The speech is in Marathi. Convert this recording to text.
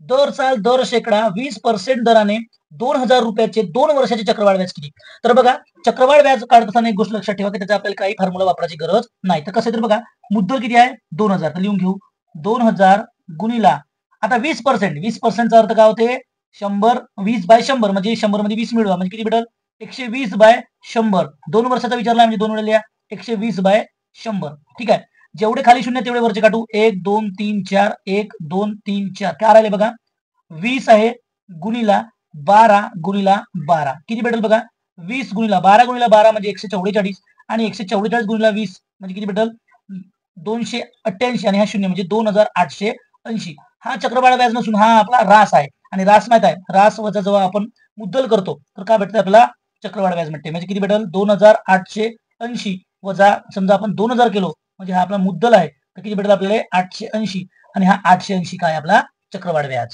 दर साल दर शेकडा 20% दराने 2,000 रुपयाचे 2 वर्षाचे चक्रवाढ व्याज किती? तर बघा, चक्रवाढ व्याज काढत असताना एक गोष्ट लक्षात ठेवा की त्याचा आपल्याला काही फॉर्म्युला वापरायची गरज नाही. तर कसं तर बघा, मुद्दल किती आहे? 2,000. तर लिहून घेऊ 2,000 गुणिला आता 20%. 20%चा अर्थ काय होते? 100. 20/100 म्हणजे 100 मध्ये 20 मिळवा म्हणजे किती भेटल? 120/100. 2 वर्षाचा विचारला म्हणजे 2 वेळा लिहा. 120/100. ठीक आहे. जेवढे खाली शून्य तेवढे वरचे काढू. 1 2 3 4 1 2 3 4 काय राहिले बघा? 20 आहे गुणिला 12 गुणिला 12 किती भेटेल बघा? 20 गुणिला 12 गुणिला 12 म्हणजे 144 आणि 144 गुणिला 20 म्हणजे किती भेटेल? 288 आणि हा शून्य म्हणजे 2,880. हा चक्रवाढ व्याज नसून हा आपला रास आहे आणि रास माहित आहे, रास वजा जेव्हा आपण मुद्दल करतो तर काय भेटतं आपल्याला? चक्रवाढ व्याज भेटते. म्हणजे किती भेटेल? 2,880 वजा समजा आपण 2,000 केलो म्हणजे हा आपला मुद्दल आहे तर किती भेटेल आपल्याला? 880 आणि हा 880 काय आपला चक्रवाढ व्याज.